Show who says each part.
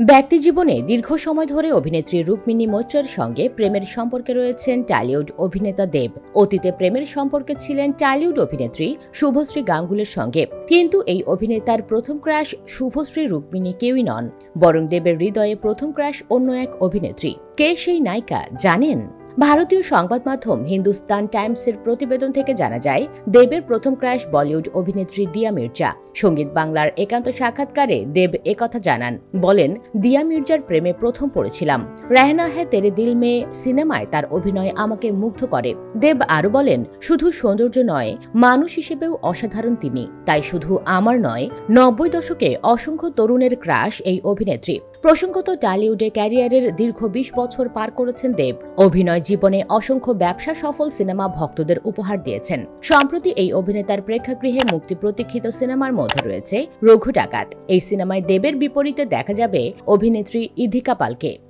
Speaker 1: ব্যক্তিজীবনে দীর্ঘ সময় ধরে অভিনেত্রী রুক্মিণী মৈত্রের সঙ্গে প্রেমের সম্পর্কে রয়েছেন টলিউড অভিনেতা দেব। অতীতে প্রেমের সম্পর্কে ছিলেন টলিউড অভিনেত্রী শুভশ্রী গাঙ্গুলির সঙ্গে, কিন্তু এই অভিনেতার প্রথম ক্রাশ শুভশ্রী রুক্মিণী কেউই নন, বরং দেবের হৃদয়ে প্রথম ক্রাশ অন্য এক অভিনেত্রী। কে সেই নায়িকা জানেন? ভারতীয় সংবাদ মাধ্যম হিন্দুস্তান টাইমসের প্রতিবেদন থেকে জানা যায়, দেবের প্রথম ক্রাশ বলিউড অভিনেত্রী দিয়া মির্জা। সঙ্গীত বাংলার একান্ত সাক্ষাৎকারে দেব একথা জানান। বলেন, দিয়া মির্জার প্রেমে প্রথম পড়েছিলাম। রেহনা হ্যায় তেরে দিল মে সিনেমায় তার অভিনয় আমাকে মুগ্ধ করে। দেব আরও বলেন, শুধু সৌন্দর্য নয়, মানুষ হিসেবেও অসাধারণ তিনি। তাই শুধু আমার নয়, 90 দশকে অসংখ্য তরুণের ক্রাশ এই অভিনেত্রী। প্রসঙ্গত, টলিউডে ক্যারিয়ারের দীর্ঘ 20 বছর পার করেছেন দেব। অভিনয় জীবনে অসংখ্য ব্যবসা সফল সিনেমা ভক্তদের উপহার দিয়েছেন। সম্প্রতি এই অভিনেতার প্রেক্ষাগৃহে মুক্তি প্রতীক্ষিত সিনেমার মধ্যে রয়েছে রঘু ডাকাত। এই সিনেমায় দেবের বিপরীতে দেখা যাবে অভিনেত্রী ইধিকা পালকে।